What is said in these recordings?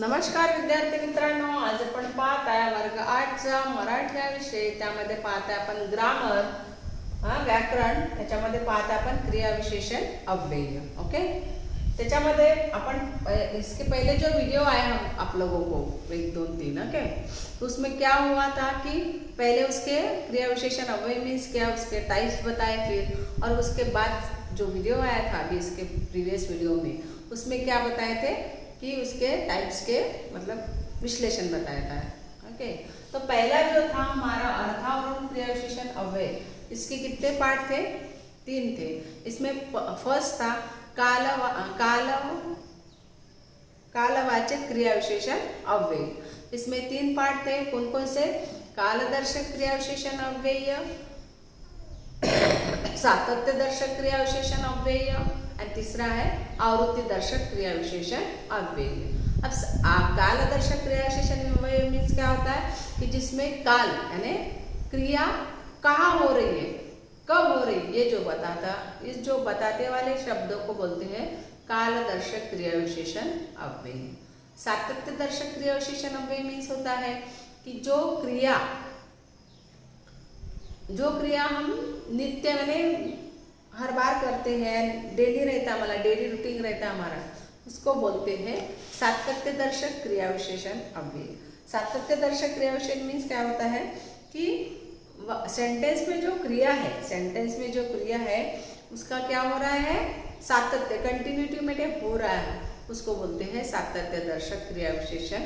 नमस्कार विद्यार्थी मित्रांनो, आज आपण पाहत आहे वर्ग 8चा मराठी हा विषय. त्यामध्ये पाहत आहे आपण ग्रामर, व्याकरण. त्याच्यामध्ये पाहत आहे आपण क्रियाविशेषण अव्यय. ओके, त्याच्यामध्ये आपण इसके पहले जो वीडियो आया हम आप लोगों को 1 2 3, ओके, तो उसमें क्या हुआ था कि पहले उसके क्रियाविशेषण अव्यय मीन्स क्या, उसके टाइप्स बताए फिर, और उसके बाद जो वीडियो आया था अभी इसके प्रीवियस वीडियो में, उसमें क्या बताए थे कि उसके टाइप्स के मतलब विश्लेषण बताया था. ओके, तो पहला जो था हमारा अर्थावरण क्रियाविशेषण अव्यय. इसके कितने पार्ट थे? 3 थे. इसमें फर्स्ट था कालवाचक क्रियाविशेषण अव्यय. इसमें 3 पार्ट थे. कौन कौन से? कालदर्शक क्रियाविशेषण अव्यय, सातत्य दर्शक क्रियाविशेषण अव्यय, और तीसरा है आवृत्ति दर्शक क्रियाविशेषण अव्यय. अब कालदर्शक क्रियाविशेषण अव्यय मीन्स क्या होता है कि जिसमें काल यानी क्रिया कहाँ हो रही है, कब हो रही है, ये जो बताते वाले शब्दों को बोलते हैं कालदर्शक क्रियाविशेषण अव्यय. सातत्य दर्शक क्रियाविशेषण अव्यय मीन्स होता है कि जो क्रिया हम नित्य यानी हर बार करते हैं, डेली रहता है, हमारा डेली रूटीन रहता है हमारा, उसको बोलते हैं सातत्य दर्शक क्रियाविशेषण अव्यय. सातत्य दर्शक क्रियाविशेषण मीन्स क्या होता है कि सेंटेंस में जो क्रिया है, उसका क्या हो रहा है, सातत्य, कंटिन्यूटी में हो रहा है, उसको बोलते हैं सातत्य दर्शक क्रियाविशेषण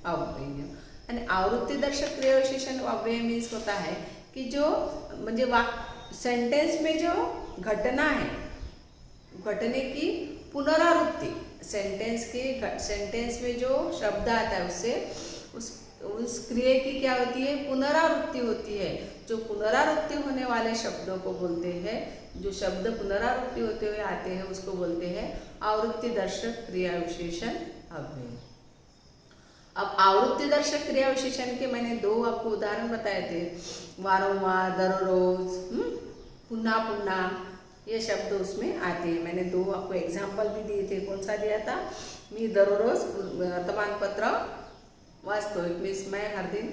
अव्यय. आणि आवृत्ति दर्शक क्रियाविशेषण अव्यय मीन्स होता है कि जो म्हणजे सेंटेंस में जो घटना है, घटने की पुनरावृत्ति, सेंटेंस में जो शब्द आता है उससे उस क्रिया की क्या होती है, पुनरावृत्ति होती है. जो पुनरावृत्ति होने वाले शब्दों को बोलते हैं, जो शब्द पुनरावृत्ति होते हुए आते हैं उसको बोलते हैं आवृत्ति दर्शक क्रियाविशेषण अव्यय. अब आवृत्ति दर्शक क्रियाविशेषण के मैंने 2 आपको उदाहरण बताए थे, वारंवार, दररोज, पुन्हा पुन्हा, ये शब्द उसमें आते हैं. मैंने 2 आपको एग्जाम्पल भी दिए थे. कौन सा दिया था? मी दररोज वर्तमानपत्र वाचतो, इट मीन्स मैं हर दिन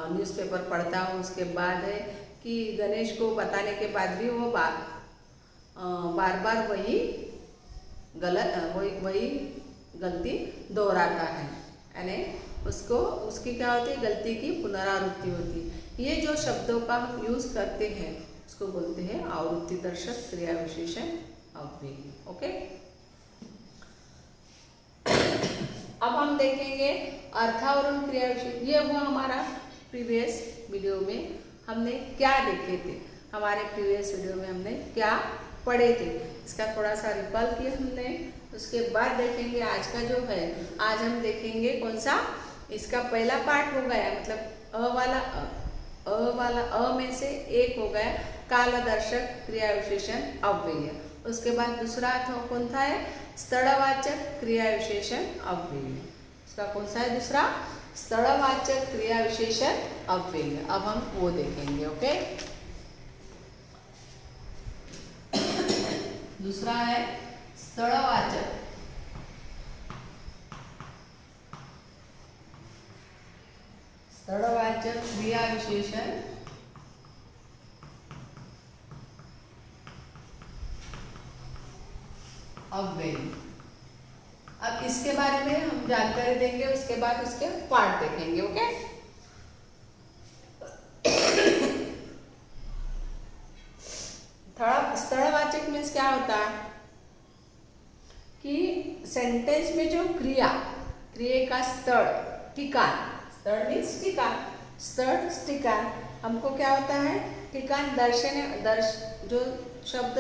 न्यूज़पेपर पढ़ता हूँ. उसके बाद है कि गणेश को बताने के बाद भी वो बार बार वही गलती दोहराता है, यानी उसकी क्या होती है, गलती की पुनरावृत्ति होती है. ये जो शब्दों का हम यूज़ करते हैं उसको बोलते हैं आवृत्ति दर्शक क्रियाविशेषण अव्यय. ओके, अब हम देखेंगे अर्थावरण क्रियाविशेषण. ये हुआ हमारा प्रीवियस वीडियो में हमने क्या देखे थे, हमारे प्रीवियस वीडियो में हमने क्या पढ़े थे, इसका थोड़ा सा रिकॉल किया हमने. उसके बाद देखेंगे आज का जो है, आज हम देखेंगे कौन सा, इसका पहला पार्ट हो गया, मतलब अ में से एक हो गया कालदर्शक क्रियाविशेषण अव्यय. उसके बाद दूसरा कौन था है, स्थलवाचक क्रियाविशेषण अव्यय. उसका कौन सा है दूसरा, स्थलवाचक क्रियाविशेषण अव्यय. अब हम वो देखेंगे. ओके, दूसरा है स्थलवाचक क्रियाविशेषण अव्यय. अब इसके बारे में हम जानकारी देंगे, उसके बाद उसके पार्ट देखेंगे. ओके, स्थलवाचक मीन्स क्या होता है कि सेंटेंस में जो क्रिया का स्थल, ठिकान, स्थल मीन्स ठिकान, स्थल ठिकान, हमको क्या होता है, ठिकान जो शब्द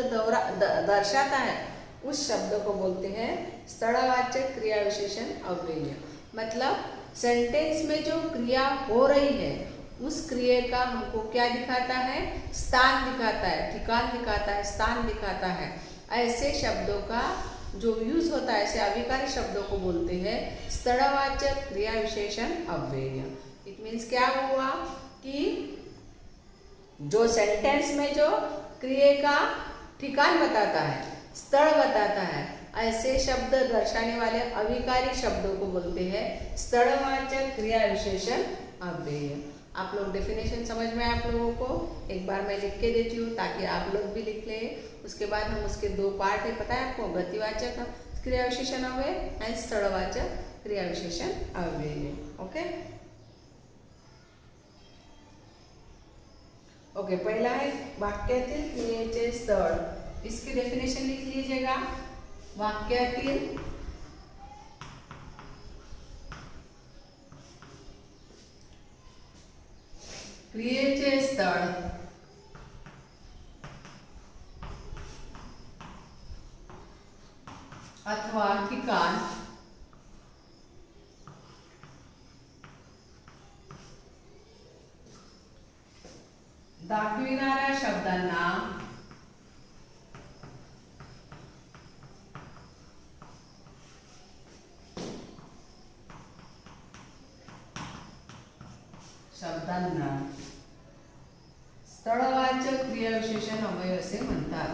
दर्शाता है उस शब्द को बोलते हैं स्थलवाचक क्रियाविशेषण अव्यय. मतलब सेंटेंस में जो क्रिया हो रही है उस क्रिया का हमको क्या दिखाता है, स्थान दिखाता है, ठिकान दिखाता है, स्थान दिखाता है. ऐसे शब्दों का जो यूज होता है, ऐसे अविकारी शब्दों को बोलते हैं स्थलवाचक क्रियाविशेषण अव्यय. इट मीन्स क्या हुआ कि जो सेंटेंस में जो क्रिया का ठिकान बताता है, स्थल बताता है, ऐसे शब्द दर्शाने वाले अविकारी शब्दों को बोलते हैं स्थलवाचक क्रिया विशेषण अव्यय। आप लोग डेफिनेशन समझ में आप लोगों को एक बार मैं लिख के देती हूँ ताकि आप लोग भी लिख लें। उसके बाद हम उसके दो पार्ट है, पता है आपको, गतिवाचक क्रिया विशेषण अव्यय एंड स्थलवाचक क्रिया विशेषण अव्यय। ओके ओके, पहिला है वाक्यातील क्रियेचे स्थळ। इसकी डेफिनेशन लिख लीजिएगा। वाक्यातील क्रियेचे स्थळ अथवा ठिकाण दाखविणाऱ्या शब्दांना स्थळवाचक क्रियाविशेषण अव्यय असे म्हणतात।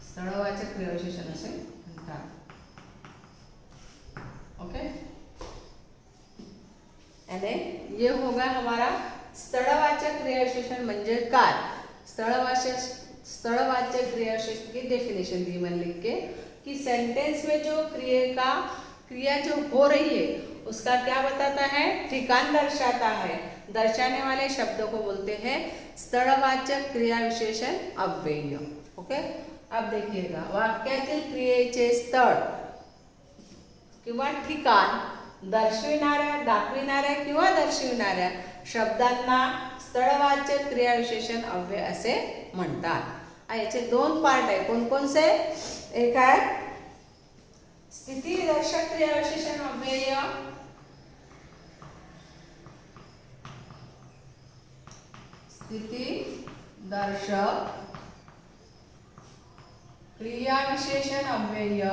स्थळवाचक क्रियाविशेषण असे म्हणतात। ओके, यानी ये होगा हमारा स्थळवाचक क्रियाविशेषण म्हणजे काय। स्थळवाचक क्रियाविशेषण की डेफिनेशन दी मैंने लिख के कि सेंटेंस में जो क्रिया जो हो रही है उसका क्या बताता है, ठिकान दर्शाता है। दर्शाने वाले शब्दों को बोलते हैं स्थळवाचक क्रियाविशेषण अव्यय। ओके, अब देखिएगा, वाक्यातील क्रियेचे स्थळ किंवा ठिकाण दाखविणाऱ्या किंवा दर्शविणाऱ्या शब्दांना स्थळवाचक क्रियाविशेषण अव्यय असे म्हणतात। याचे दोन पार्ट आहे, कोणकोणसे, एक आहे स्थितिदर्शक क्रियाविशेषण अव्यय, स्थितिदर्शक क्रियाविशेषण अव्यय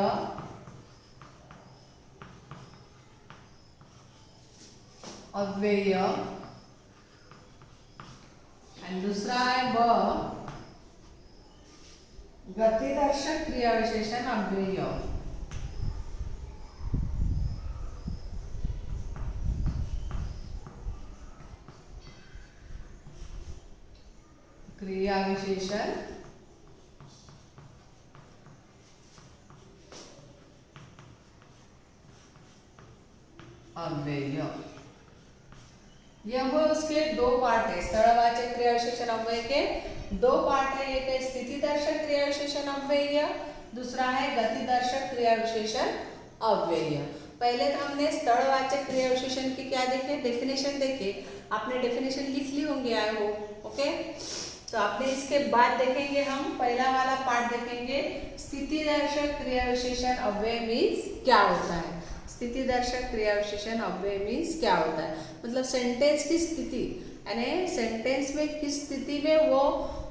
आणि दूसरा है गतिदर्शक क्रियाविशेषण अव्यय। क्रियाविशेषण अव्यय, यह वो उसके दो पार्ट है। स्थळवाचक क्रियाविशेषण अव्यय के दो पार्ट है, एक है स्थितिदर्शक क्रियाविशेषण अव्यय, दूसरा है गतिदर्शक क्रियाविशेषण अव्यय। पहले तो हमने स्थळवाचक क्रियाविशेषण की क्या देखे, डेफिनेशन देखे। आपने डेफिनेशन लिख ली होंगे आई होप। ओके, तो आपने इसके बाद देखेंगे हम पहला वाला पार्ट देखेंगे, स्थितिदर्शक क्रियाविशेषण अव्यय मीन्स क्या होता है। स्थितिदर्शक क्रियाविशेषण अव्यय मीन्स क्या होता है, मतलब सेंटेंस की स्थिति, यानी सेंटेंस में किस स्थिति में वो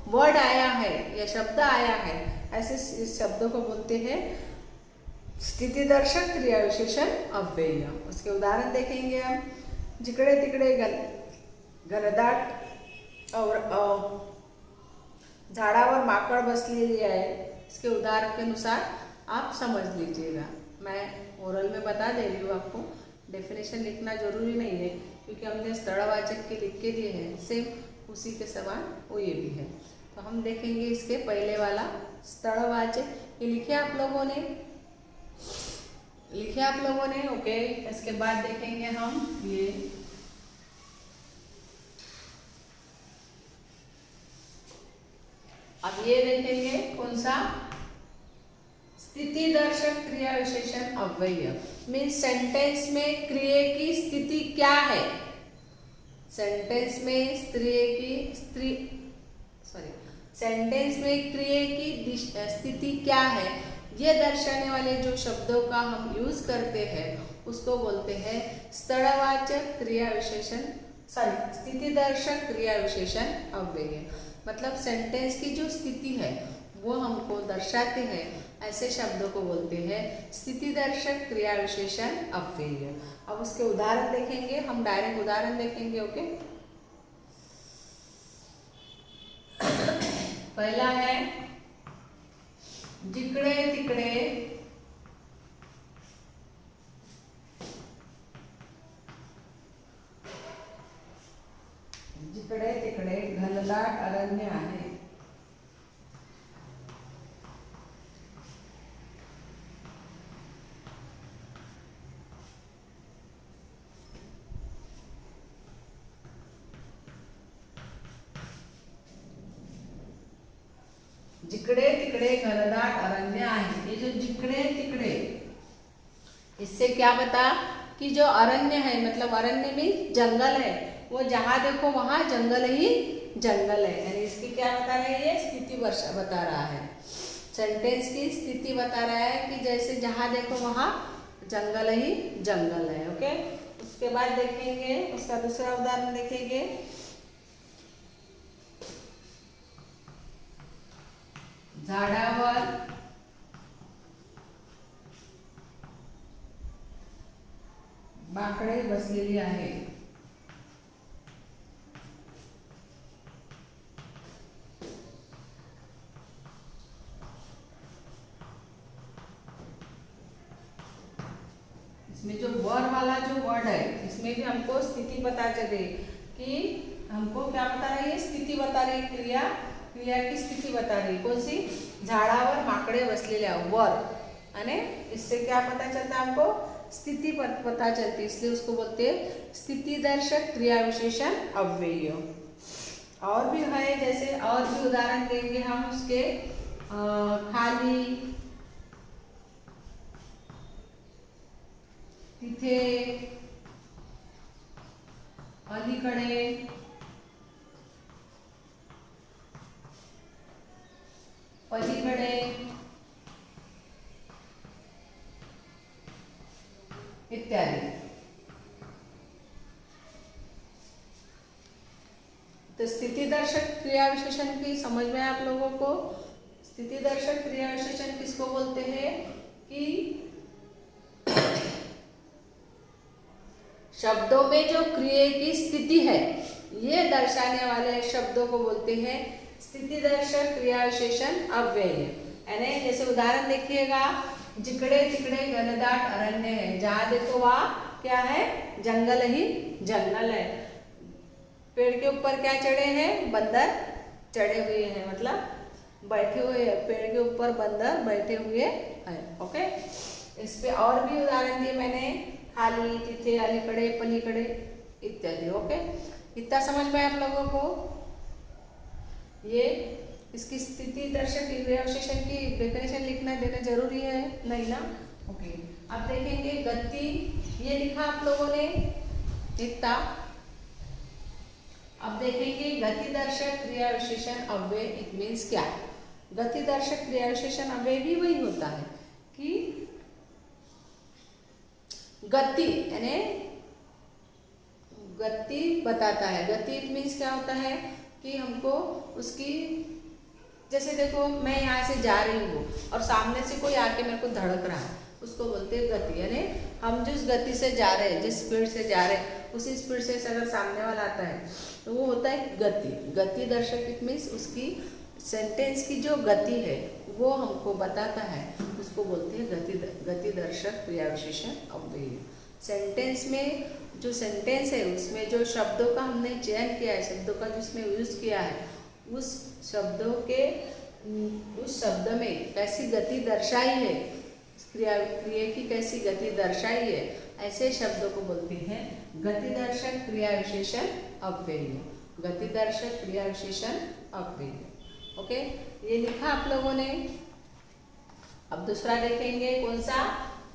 वर्ड आया है या शब्द आया है, ऐसे इस शब्दों को बोलते हैं स्थितिदर्शक क्रियाविशेषण अव्यय। उसके उदाहरण देखेंगे हम, जिकडे तिकडे घनदाट और झाडावर माकड़ बसलेली आहे, इसके उदाहरण के अनुसार आप समझ लीजिएगा। मैं ओरल में बता दे रही हूँ आपको, डेफिनेशन लिखना जरूरी नहीं है क्योंकि हमने स्थळवाचक के लिख के दिए हैं, सेम उसी के समान वो ये भी है। तो हम देखेंगे इसके पहले वाला स्थळवाचक, ये लिखे आप लोगों ने, ओके। इसके बाद देखेंगे हम ये अब ये देखेंगे कौन सा, स्थितिदर्शक क्रियाविशेषण अव्यय मीन्स सेंटेंस में क्रिया की स्थिति क्या है, सेंटेंस में क्रिया की स्थिति क्या है, ये दर्शाने वाले जो शब्दों का हम यूज करते हैं उसको बोलते हैं स्थळवाचक क्रियाविशेषण, स्थितिदर्शक क्रियाविशेषण अव्यय। मतलब सेंटेंस की जो स्थिति है वो हमको दर्शाते हैं, ऐसे शब्दों को बोलते हैं स्थिति दर्शक क्रिया विशेषण अव्यय। अब उसके उदाहरण देखेंगे, हम डायरेक्ट उदाहरण देखेंगे। ओके, पहला है जिकडे तिकडे जिकडे तिकडे घनदाट अरण्य आहे। जिकडे तिकडे घनदाट अरण्य आहे। ये जो जिकडे तिकडे, इससे क्या बता कि जो अरण्य है, मतलब अरण्य में जंगल है, वो जहाँ देखो वहाँ जंगल ही जंगल है। यानी इसकी क्या बता रहा है, ये स्थिति बता रहा है, सेंटेंस की स्थिति बता रहा है कि जैसे जहाँ देखो वहाँ जंगल ही जंगल है। ओके, उसके बाद देखेंगे उसका दूसरा उदाहरण देखेंगे। झाडावर माकडे बसलेली आहे। इसमें जो वर वाला जो वर्ड है, इसमें भी हमको स्थिति पता चले कि हमको क्या बता रही है, स्थिति बता रही है, क्रिया की स्थिति बता रही है। कौन सी? झाडावर माकडे बसलेल्या, वर। यानी इससे क्या पता चलता है, हमको स्थिति पता चलती है, इसलिए उसको बोलते हैं स्थिति दर्शक क्रिया विशेषण अव्यय। और भी है, जैसे और भी उदाहरण देंगे हम उसके। खाली, तिथे, अलीकडे, पलीकडे इत्यादि। तो स्थिति दर्शक क्रिया विशेषण की समझ में आप लोगों को, स्थिति दर्शक क्रिया विशेषण किसको बोलते हैं कि शब्दों में जो क्रिया की स्थिति है ये दर्शाने वाले शब्दों को बोलते हैं स्थिति दर्शक क्रिया विशेषण अव्यय। यानी जैसे उदाहरण देखिएगा, जिकडे तिकडे घनदाट अरण्य है, जहाँ देखो वहाँ क्या है, जंगल ही जंगल है। पेड़ के ऊपर क्या चढ़े हैं, बंदर चढ़े हुए हैं, मतलब बैठे हुए हैं, पेड़ के ऊपर बंदर बैठे हुए हैं। ओके, इस पे और भी उदाहरण दिए मैंने, खाली, तिथे, अलीकडे, पलीकडे इत्यादि। ओके, इतना समझ में आप लोगों को। ये इसकी स्थिति दर्शक क्रिया विशेषण की डेफिनेशन लिखना देना जरूरी है, नहीं ना? ओके, अब देखेंगे गति, ये लिखा आप लोगों ने इतना। अब देखेंगे गति दर्शक क्रिया विशेषण अव्यय, इट मीन्स क्या? गति दर्शक क्रिया विशेषण अव्यय भी वही होता है कि गति, यानी गति बताता है। गति इट मीन्स क्या होता है कि हमको उसकी, जैसे देखो मैं यहाँ से जा रही हूँ और सामने से कोई आके मेरे को धड़क रहा है, उसको बोलते हैं गति। यानी हम जिस गति से जा रहे हैं, जिस स्पीड से जा रहे हैं, उसी स्पीड से अगर सामने वाला आता है तो वो होता है गति। गति दर्शक इट मीन्स उसकी सेंटेंस की जो गति है वो हमको बताता है, उसको बोलते हैं गति दर्शक क्रिया विशेषण अव्यय। सेंटेंस में जो सेंटेंस है उसमें जो शब्दों का हमने चयन किया है, शब्दों का जिसमें यूज किया है, उस शब्दों के उस शब्द में कैसी गति दर्शाई है, क्रिया की कैसी गति दर्शाई है, ऐसे शब्दों को बोलते हैं गति दर्शक क्रिया विशेषण अव्यय। गति दर्शक क्रिया विशेषण अव्यय। ओके, ये लिखा आप लोगों ने। अब दूसरा देखेंगे, कौन सा?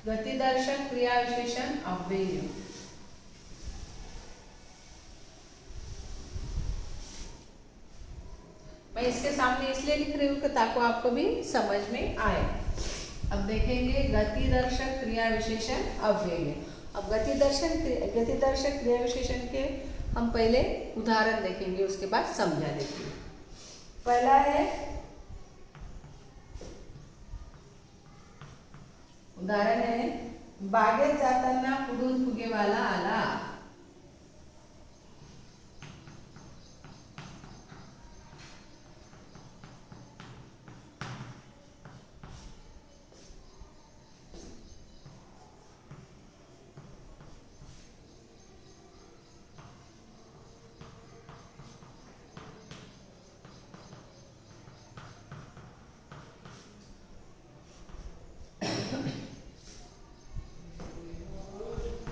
गति दर्शक क्रिया विशेषण अव्यय। मैं इसके सामने इसलिए लिख रही हूँ ताकि आपको भी समझ में आए। अब देखेंगे गति दर्शक क्रिया विशेषण अव्यय। अब गति दर्शक क्रिया विशेषण के हम पहले उदाहरण देखेंगे, उसके बाद समझा देखेंगे। पहला है उदाहरण है बागेत जाताना पुढून फुगेवाला आला.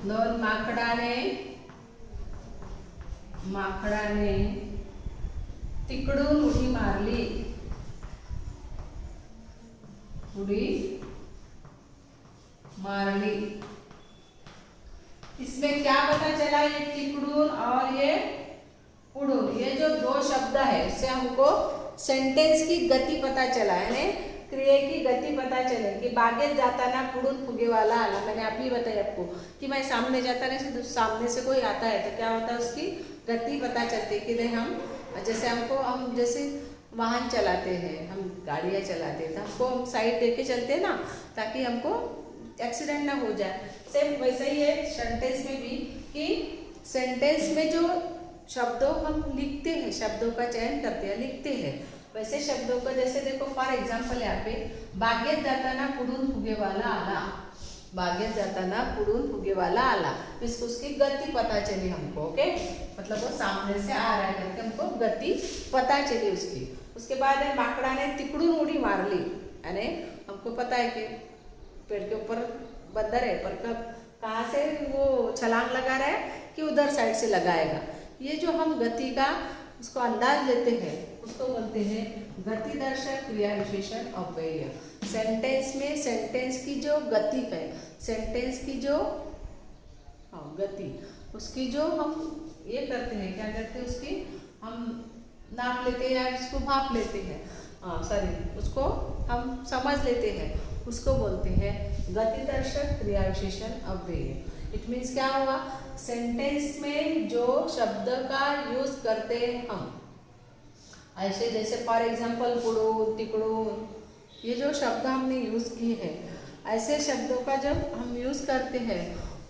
दोन माकडाने तिकडून उडी मारली. इसमें क्या पता चला, ये तिकडून और ये उड़ून, ये जो दो शब्द है इससे हमको सेंटेंस की गति पता चला है, क्रिया की गति पता चले कि बागेत जाताना पुढून फुगेवाला आला. मैंने अभी बताया आपको कि मैं सामने जाता नहीं, सामने से कोई आता है तो क्या होता है, उसकी गति पता चलती है कि नहीं. हम जैसे हम जैसे वाहन चलाते हैं, हम गाड़ियाँ चलाते हैं तो हमको हम साइड देके चलते हैं ना, ताकि हमको एक्सीडेंट ना हो जाए. सेम वैसे ही है सेंटेंस में भी कि सेंटेंस में जो शब्दों हम लिखते हैं, शब्दों का चयन करते हैं, लिखते हैं, वैसे शब्दों का जैसे देखो फॉर एग्जाम्पल यहाँ पे बागेत जाताना पुढून फुगेवाला आला. बागेत जाताना पुढून फुगेवाला आला, इसको उसकी गति पता चली हमको. ओके, मतलब वो सामने से आ रहा है करके हमको गति पता चली उसकी. उसके बाद है माकड़ा ने तिकडून उड़ी मार ली, यानी हमको पता है कि पेड़ के ऊपर बंदर है, पर कहाँ से वो छलांग लगा रहा है कि उधर साइड से लगाएगा. ये जो हम गति का उसको अंदाज लेते हैं उसको बोलते हैं गतिदर्शक क्रिया विशेषण अव्यय. सेंटेंस में सेंटेंस की जो गति है, सेंटेंस की जो गति, उसकी जो हम ये करते हैं, क्या करते हैं, उसकी हम नाप लेते हैं या उसको भाप लेते हैं, उसको हम समझ लेते हैं, उसको बोलते हैं गतिदर्शक क्रिया विशेषण अव्यय. इट मीन्स क्या हुआ, सेंटेंस में जो शब्द का यूज करते हैं हम, ऐसे जैसे फॉर एग्जाम्पल पुढून तिकडून, ये जो शब्द हमने यूज किए हैं, ऐसे शब्दों का जब हम यूज करते हैं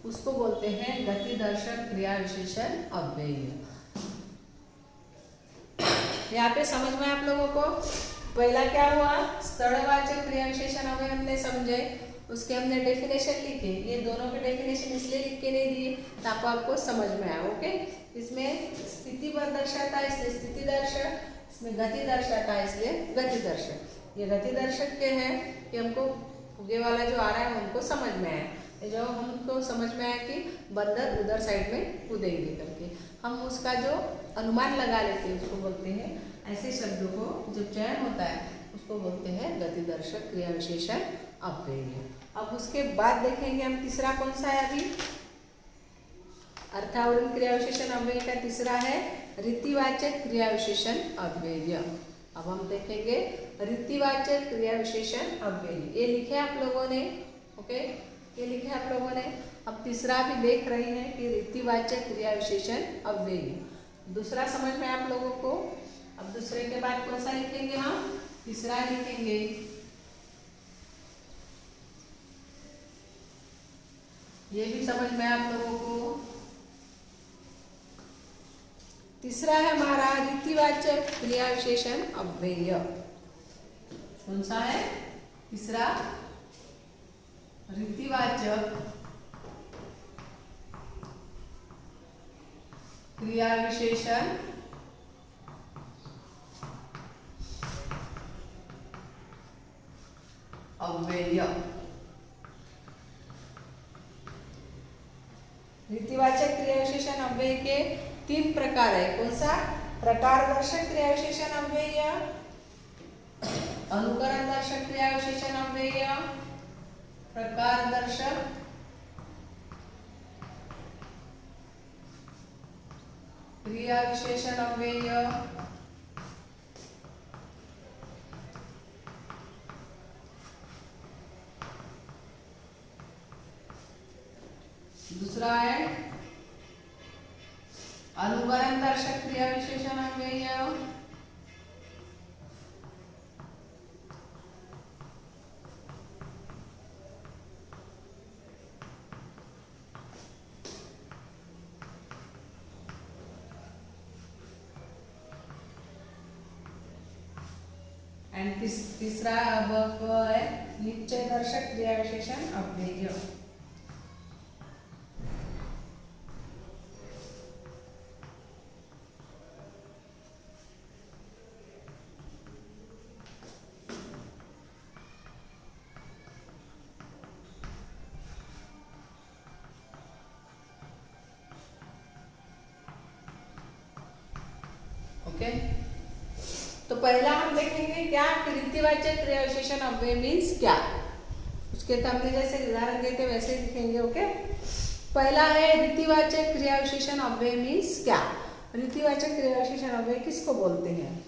उसको बोलते हैं गतिदर्शक क्रिया विशेषण अव्यय. यहाँ पे समझ में आप लोगों को पहला क्या हुआ, स्थलवाचक क्रिया विशेषण अव्यय हमने समझे, उसके हमने डेफिनेशन लिखे. ये दोनों के डेफिनेशन इसलिए लिख के नहीं दिए ताकि आपको समझ में आए. ओके, इसमें स्थिति पर दर्शाता है इसलिए स्थिति दर्शक, इसमें गति दर्शाता है इसलिए गति दर्शक. ये गति दर्शक के हैं कि हमको फुगे वाला जो आ रहा है हमको समझ में आया, जो हमको समझ में आया कि बंदर उधर साइड में कूदेंगे करके, हम उसका जो अनुमान लगा लेते हैं उसको बोलते हैं. ऐसे शब्दों को जब चयन होता है उसको बोलते हैं गतिदर्शक क्रिया विशेषण अव्यय. अब उसके बाद देखेंगे हम तीसरा कौन सा है, अभी अर्थावरण क्रिया विशेषण अव्यय का तीसरा है रीतिवाचक क्रिया विशेषण अव्यय. अब हम देखेंगे रीतिवाचक क्रिया विशेषण अव्यय. ये लिखे आप लोगों ने, ओके, ये लिखे आप लोगों ने. अब तीसरा भी देख रहे हैं कि रीतिवाचक क्रिया विशेषण अव्यय. दूसरा समझ में आप लोगों को. अब दूसरे के बाद कौन सा लिखेंगे, हम तीसरा लिखेंगे. ये भी समझ में आप लोगों को. तीसरा है हमारा रीतिवाचक क्रिया विशेषण अव्यय. कौन सा है तीसरा, रीतिवाचक क्रिया विशेषण अव्यय. रीतिवाचक क्रिया विशेषण अव्यय के 3 प्रकार है. कौन सा, प्रकारदर्शक क्रिया विशेषण अव्यय, अनुकरण दर्शक क्रिया विशेषण अव्यय, प्रकारदर्शक क्रिया विशेषण अव्यय. दूसरा है अनुकरण दर्शक क्रिया विशेषण अव्यय. तीसरा अब है निश्चय दर्शक क्रिया विशेषण अव्यय। ओके, तो पहला हम देखेंगे क्या रीतिवाचक क्रिया विशेषण अव्यय मीन्स क्या। उसके तो हमने जैसे उदाहरण दिए थे वैसे लिखेंगे। ओके, पहला है रीतिवाचक क्रिया विशेषण अव्यय मीन्स क्या। रीतिवाचक क्रिया विशेषण अव्यय किसको बोलते हैं?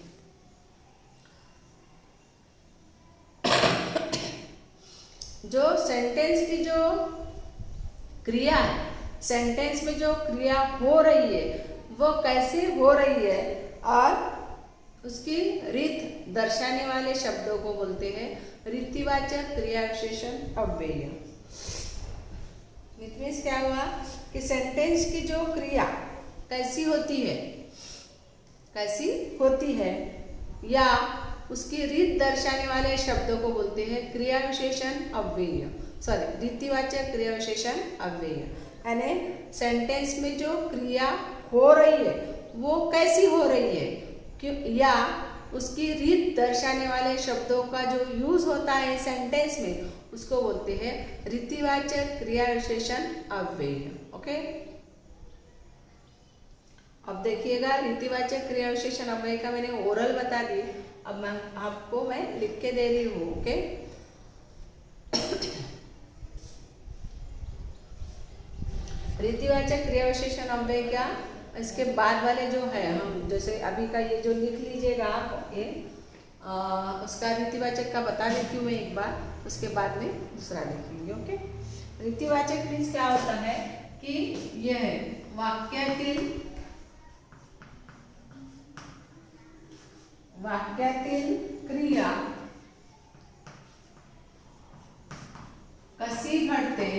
जो सेंटेंस की जो क्रिया है, सेंटेंस में जो क्रिया हो रही है वो कैसे हो रही है और उसकी रीत दर्शाने वाले शब्दों को बोलते हैं रीतिवाचक क्रिया विशेषण अव्यय। मीन्स क्या हुआ कि सेंटेंस की जो क्रिया कैसी होती है या उसकी रीत दर्शाने वाले शब्दों को बोलते हैं क्रिया विशेषण अव्यय, सॉरी रीतिवाचक क्रिया विशेषण अव्यय। यानी सेंटेंस में जो क्रिया हो रही है वो कैसी हो रही है या उसकी रीत दर्शाने वाले शब्दों का जो यूज होता है सेंटेंस में उसको बोलते हैं रीतिवाचक क्रिया विशेषण अव्यय। ओके, अब देखिएगा रीतिवाचक क्रिया विशेषण अव्यय का मैंने ओरल बता दी, अब मैं लिख के दे रही हूँ। ओके, रीतिवाचक क्रिया विशेषण अव्यय क्या, इसके बाद वाले जो है हम जैसे अभी का ये जो लिख लीजिएगा आप ये उसका रीतिवाचक का बता देती हूँ मैं एक बार, उसके बाद में दूसरा लिखेंगे। ओके, रीतिवाचक मीन्स क्या होता है कि यह वाक्यातील क्रिया कशी घडते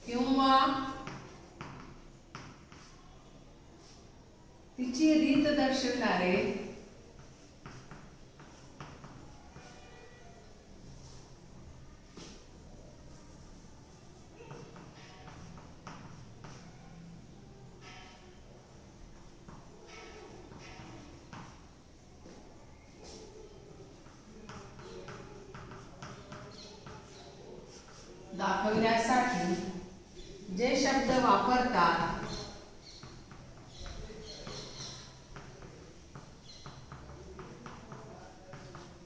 किंवा तिची रीत दर्शवणारे दाखवण्यासाठी जे शब्द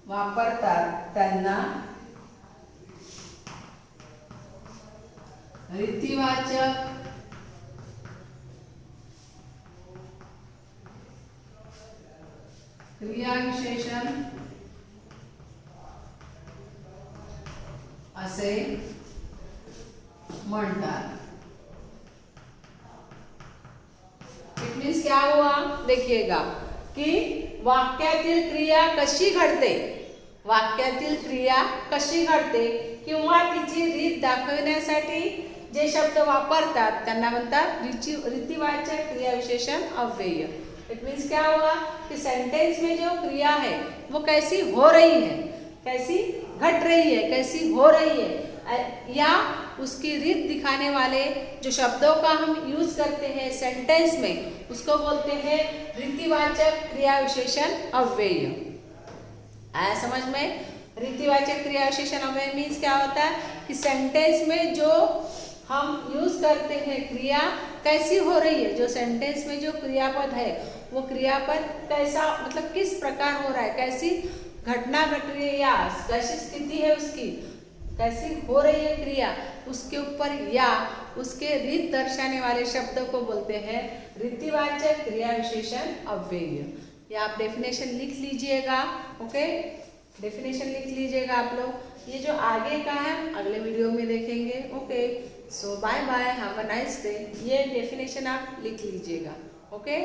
वापरतात त्यांना रीतिवाचक क्रिया विशेषण असे म्हणतात। इट मीन्स क्या हुआ, देखिएगा कि वाक्यातील क्रिया कशी घडते, वाक्यातील क्रिया कशी घडते किंवा तिची रीत दाखवण्यासाठी जे शब्द वापरतात त्यांना म्हणतात रीतिवाचक क्रिया विशेषण अव्यय। इट मीन्स क्या हुआ कि सेंटेंस में जो क्रिया है वो कैसी हो रही है, कैसी घट रही है, कैसी हो रही है या उसकी रीत दिखाने वाले जो शब्दों का हम यूज करते हैं सेंटेंस में उसको बोलते हैं रीतिवाचक क्रिया विशेषण अव्यय। आया समझ में? रीतिवाचक क्रिया विशेषण अव्यय मीन्स क्या होता है कि सेंटेंस में जो हम यूज करते हैं क्रिया कैसी हो रही है, जो सेंटेंस में जो क्रियापद है वो क्रियापद कैसा मतलब किस प्रकार हो रहा है, कैसी घटना घट रही है या कैसी स्थिति है उसकी, कैसी हो रही है क्रिया, उसके ऊपर या उसके रीत दर्शाने वाले शब्दों को बोलते हैं रीतिवाचक क्रिया विशेषण अव्यय। या आप डेफिनेशन लिख लीजिएगा। ओके, डेफिनेशन लिख लीजिएगा आप लोग। ये जो आगे का है अगले वीडियो में देखेंगे। Okay, so bye bye, have a nice day. ये डेफिनेशन आप लिख लीजिएगा। ओके।